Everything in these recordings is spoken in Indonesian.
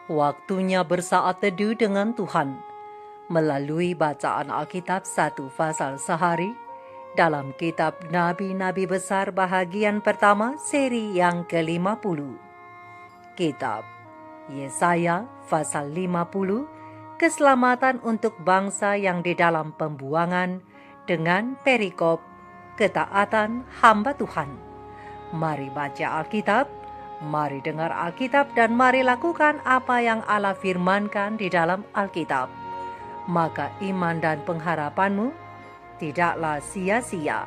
Waktunya bersaat teduh dengan Tuhan melalui bacaan Alkitab 1 pasal sehari dalam kitab Nabi-Nabi Besar bahagian pertama seri yang ke-50. Kitab Yesaya pasal 50, keselamatan untuk bangsa yang di dalam pembuangan dengan perikop ketaatan hamba Tuhan. Mari baca Alkitab, mari dengar Alkitab, dan mari lakukan apa yang Allah firmankan di dalam Alkitab. Maka iman dan pengharapanmu tidaklah sia-sia.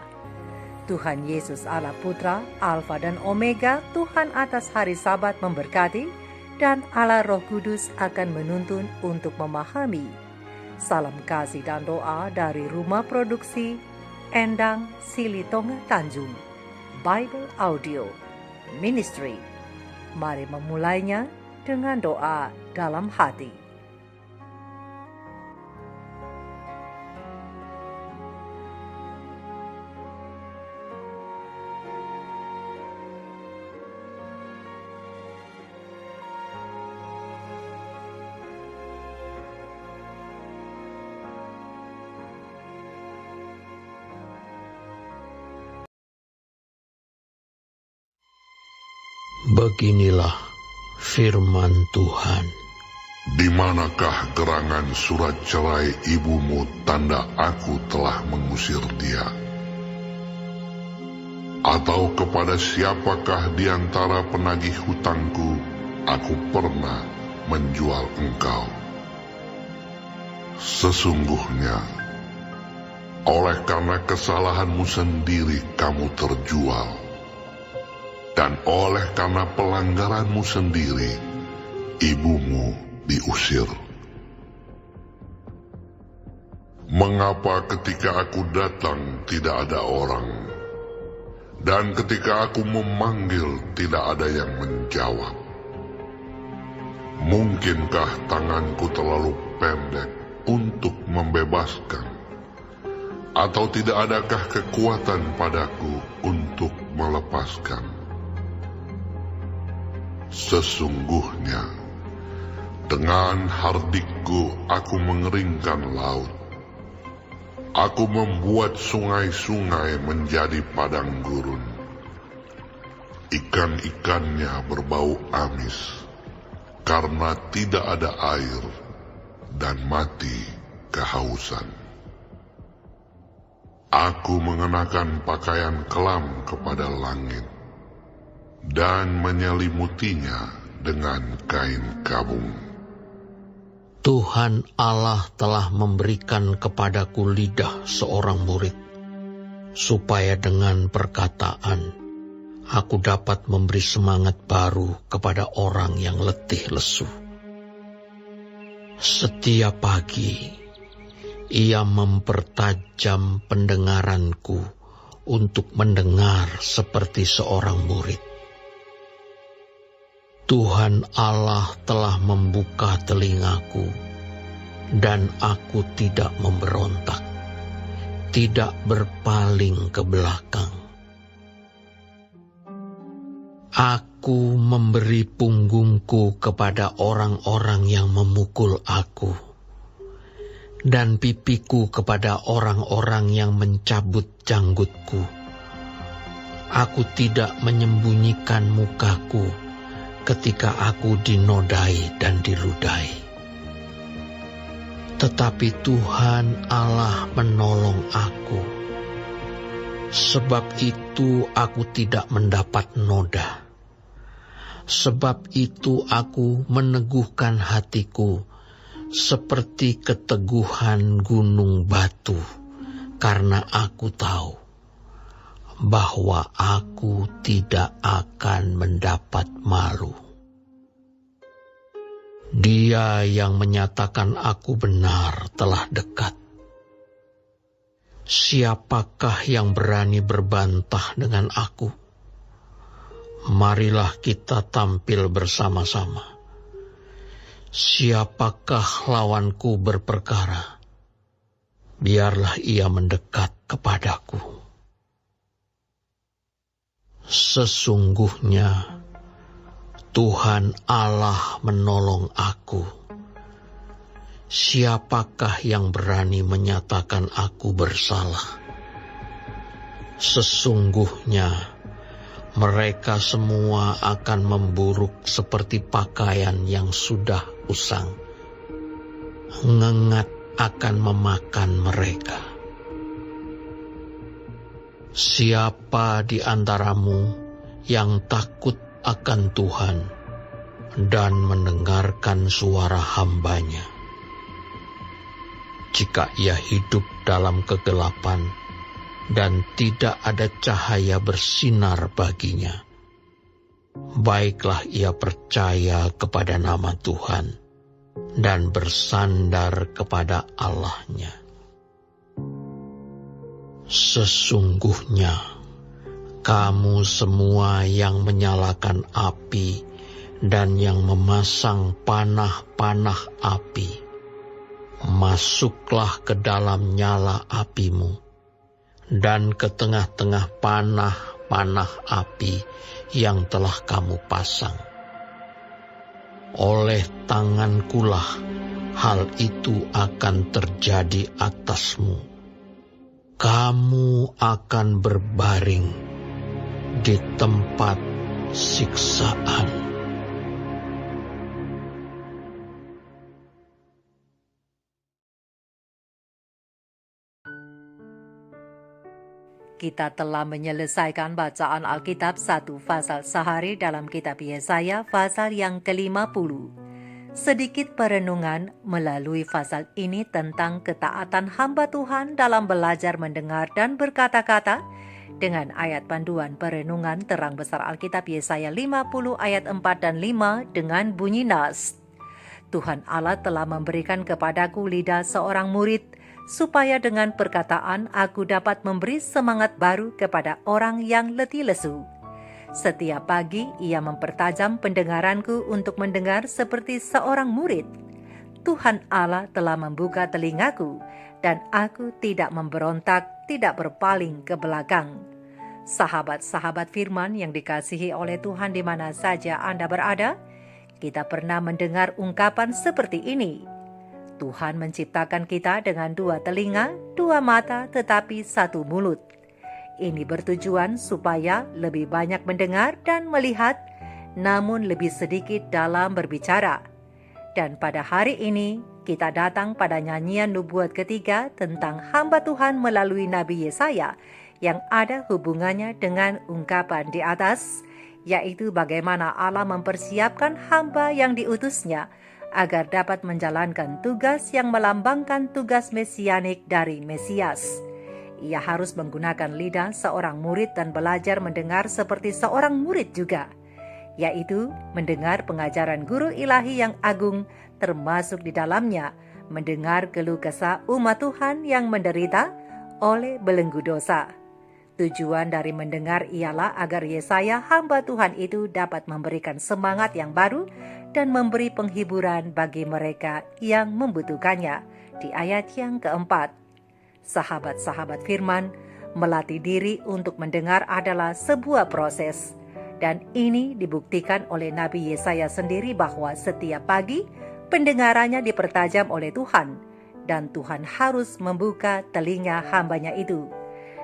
Tuhan Yesus Allah Putra, Alfa dan Omega, Tuhan atas hari Sabat memberkati, dan Allah Roh Kudus akan menuntun untuk memahami. Salam kasih dan doa dari Rumah Produksi Endang Silitonga Tanjung Bible Audio Ministry. Mari memulainya dengan doa dalam hati. Beginilah firman Tuhan. Di manakah gerangan surat cerai ibumu, tanda aku telah mengusir dia? Atau kepada siapakah di antara penagih hutangku aku pernah menjual engkau? Sesungguhnya, oleh karena kesalahanmu sendiri kamu terjual, dan oleh karena pelanggaranmu sendiri, ibumu diusir. Mengapa ketika aku datang tidak ada orang, dan ketika aku memanggil tidak ada yang menjawab? Mungkinkah tanganku terlalu pendek untuk membebaskan? Atau tidak adakah kekuatan padaku untuk melepaskan? Sesungguhnya, dengan hardikku aku mengeringkan laut. Aku membuat sungai-sungai menjadi padang gurun. Ikan-ikannya berbau amis, karena tidak ada air, dan mati kehausan. Aku mengenakan pakaian kelam kepada langit, dan menyelimutinya dengan kain kabung. Tuhan Allah telah memberikan kepadaku lidah seorang murid, supaya dengan perkataan aku dapat memberi semangat baru kepada orang yang letih lesu. Setiap pagi ia mempertajam pendengaranku untuk mendengar seperti seorang murid. Tuhan Allah telah membuka telingaku, dan aku tidak memberontak, tidak berpaling ke belakang. Aku memberi punggungku kepada orang-orang yang memukul aku, dan pipiku kepada orang-orang yang mencabut janggutku. Aku tidak menyembunyikan mukaku ketika aku dinodai dan diludahi. Tetapi Tuhan Allah menolong aku. Sebab itu aku tidak mendapat noda. Sebab itu aku meneguhkan hatiku seperti keteguhan gunung batu, karena aku tahu bahwa aku tidak akan mendapat malu. Dia yang menyatakan aku benar telah dekat. Siapakah yang berani berbantah dengan aku? Marilah kita tampil bersama-sama. Siapakah lawanku berperkara? Biarlah ia mendekat kepadaku. Sesungguhnya Tuhan Allah menolong aku. Siapakah yang berani menyatakan aku bersalah? Sesungguhnya mereka semua akan memburuk seperti pakaian yang sudah usang. Ngengat akan memakan mereka. Siapa di antaramu yang takut akan Tuhan dan mendengarkan suara hamba-Nya? Jika ia hidup dalam kegelapan dan tidak ada cahaya bersinar baginya, baiklah ia percaya kepada nama Tuhan dan bersandar kepada Allah-Nya. Sesungguhnya kamu semua yang menyalakan api dan yang memasang panah-panah api, masuklah ke dalam nyala apimu dan ke tengah-tengah panah-panah api yang telah kamu pasang. Oleh tangankulah hal itu akan terjadi atasmu. Kamu akan berbaring di tempat siksaan. Kita telah menyelesaikan bacaan Alkitab 1 pasal sehari dalam kitab Yesaya pasal yang ke-50. Sedikit perenungan melalui pasal ini tentang ketaatan hamba Tuhan dalam belajar mendengar dan berkata-kata dengan ayat panduan perenungan terang besar Alkitab Yesaya 50 ayat 4 dan 5 dengan bunyi nas. Tuhan Allah telah memberikan kepadaku lidah seorang murid, supaya dengan perkataan aku dapat memberi semangat baru kepada orang yang letih lesu. Setiap pagi ia mempertajam pendengaranku untuk mendengar seperti seorang murid. Tuhan Allah telah membuka telingaku, dan aku tidak memberontak, tidak berpaling ke belakang. Sahabat-sahabat firman yang dikasihi oleh Tuhan di mana saja Anda berada, kita pernah mendengar ungkapan seperti ini. Tuhan menciptakan kita dengan 2 telinga, 2 mata, tetapi 1 mulut. Ini bertujuan supaya lebih banyak mendengar dan melihat, namun lebih sedikit dalam berbicara. Dan pada hari ini, kita datang pada nyanyian nubuat ketiga tentang hamba Tuhan melalui Nabi Yesaya yang ada hubungannya dengan ungkapan di atas, yaitu bagaimana Allah mempersiapkan hamba yang diutusnya agar dapat menjalankan tugas yang melambangkan tugas mesianik dari Mesias. Ia harus menggunakan lidah seorang murid dan belajar mendengar seperti seorang murid juga, yaitu mendengar pengajaran guru ilahi yang agung, termasuk di dalamnya mendengar keluh kesah umat Tuhan yang menderita oleh belenggu dosa. Tujuan dari mendengar ialah agar Yesaya hamba Tuhan itu dapat memberikan semangat yang baru dan memberi penghiburan bagi mereka yang membutuhkannya. Di ayat yang keempat, sahabat-sahabat firman, melatih diri untuk mendengar adalah sebuah proses. Dan ini dibuktikan oleh Nabi Yesaya sendiri bahwa setiap pagi pendengarannya dipertajam oleh Tuhan, dan Tuhan harus membuka telinga hambanya itu.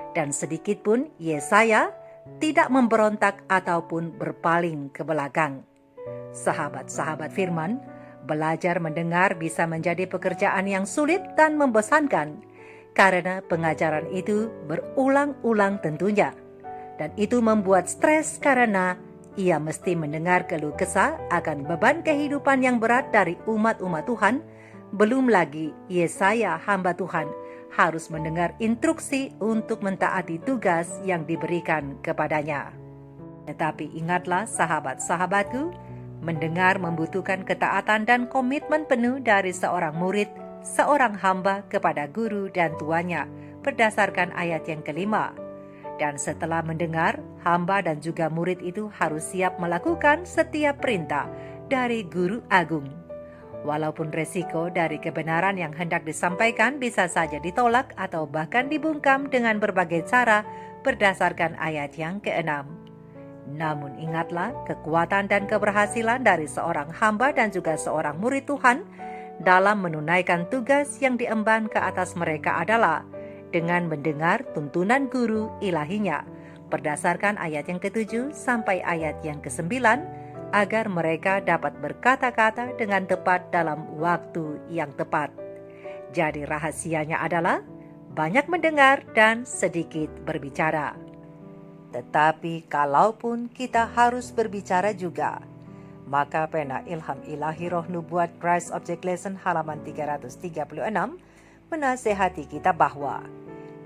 Dan sedikit pun Yesaya tidak memberontak ataupun berpaling ke belakang. Sahabat-sahabat firman, belajar mendengar bisa menjadi pekerjaan yang sulit dan membosankan, karena pengajaran itu berulang-ulang tentunya. Dan itu membuat stres karena ia mesti mendengar keluh kesah akan beban kehidupan yang berat dari umat-umat Tuhan. Belum lagi Yesaya hamba Tuhan harus mendengar instruksi untuk mentaati tugas yang diberikan kepadanya. Tetapi ingatlah sahabat-sahabatku, mendengar membutuhkan ketaatan dan komitmen penuh dari seorang murid, seorang hamba kepada guru dan tuannya, berdasarkan ayat yang kelima. Dan setelah mendengar, hamba dan juga murid itu harus siap melakukan setiap perintah dari guru agung. Walaupun resiko dari kebenaran yang hendak disampaikan bisa saja ditolak atau bahkan dibungkam dengan berbagai cara berdasarkan ayat yang keenam. Namun ingatlah, kekuatan dan keberhasilan dari seorang hamba dan juga seorang murid Tuhan dalam menunaikan tugas yang diemban ke atas mereka adalah dengan mendengar tuntunan guru ilahinya, berdasarkan ayat yang ke-7 sampai ayat yang ke-9, agar mereka dapat berkata-kata dengan tepat dalam waktu yang tepat. Jadi rahasianya adalah banyak mendengar dan sedikit berbicara. Tetapi kalaupun kita harus berbicara juga, maka pena Ilham Ilahi Roh Nubuat Christ Object Lesson halaman 336 menasehati kita bahwa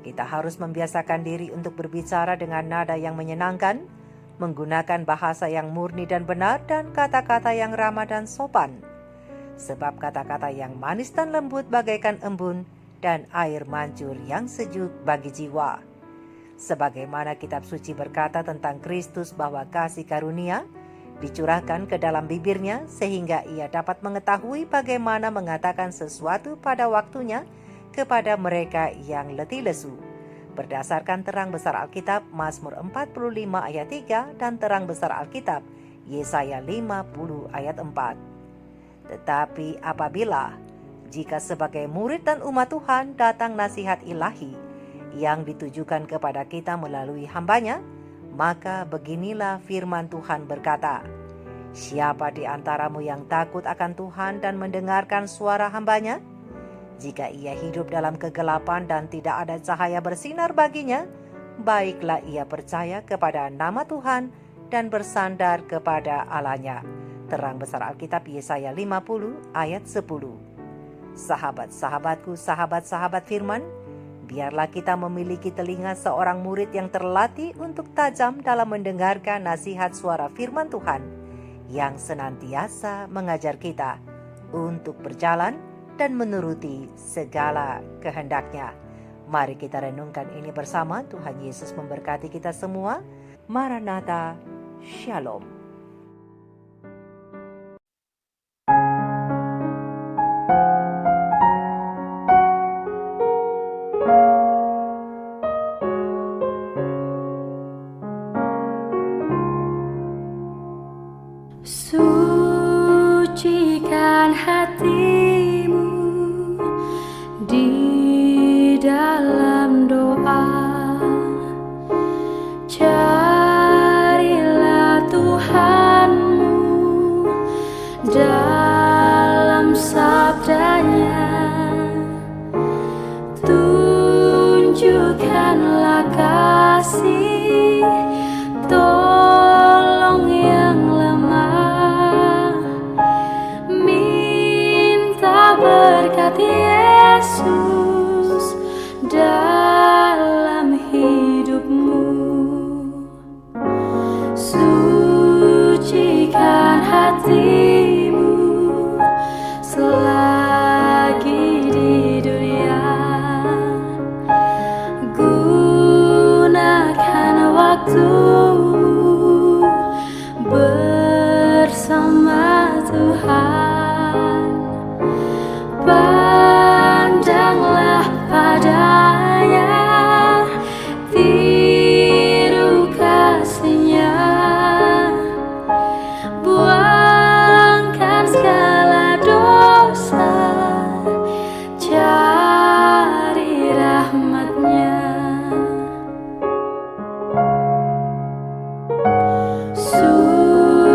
kita harus membiasakan diri untuk berbicara dengan nada yang menyenangkan, menggunakan bahasa yang murni dan benar, dan kata-kata yang ramah dan sopan. Sebab kata-kata yang manis dan lembut bagaikan embun dan air mancur yang sejuk bagi jiwa. Sebagaimana kitab suci berkata tentang Kristus bahwa kasih karunia dicurahkan ke dalam bibirnya sehingga ia dapat mengetahui bagaimana mengatakan sesuatu pada waktunya kepada mereka yang letih lesu. Berdasarkan terang besar Alkitab Mazmur 45 ayat 3 dan terang besar Alkitab Yesaya 50 ayat 4. Tetapi apabila jika sebagai murid dan umat Tuhan datang nasihat ilahi yang ditujukan kepada kita melalui hambanya, maka beginilah firman Tuhan berkata, "Siapa di antaramu yang takut akan Tuhan dan mendengarkan suara hambanya? Jika ia hidup dalam kegelapan dan tidak ada cahaya bersinar baginya, baiklah ia percaya kepada nama Tuhan dan bersandar kepada Allahnya." Terang besar Alkitab Yesaya 50 ayat 10. Sahabat-sahabatku, sahabat-sahabat firman, biarlah kita memiliki telinga seorang murid yang terlatih untuk tajam dalam mendengarkan nasihat suara firman Tuhan yang senantiasa mengajar kita untuk berjalan dan menuruti segala kehendaknya. Mari kita renungkan ini bersama. Tuhan Yesus memberkati kita semua. Maranatha, Shalom. Sucikan hatimu di dalam doa, carilah Tuhanmu dalam sabdanya, tunjukkanlah kasih tolong yang lemah, minta berkat Yesus dalam hidupmu. Sucikan hatimu selagi di dunia, gunakan waktumu bersama Tuhan. Pandanglah padanya, tiru kasihnya, buangkan segala dosa, cari rahmatnya.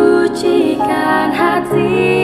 Sucikan hati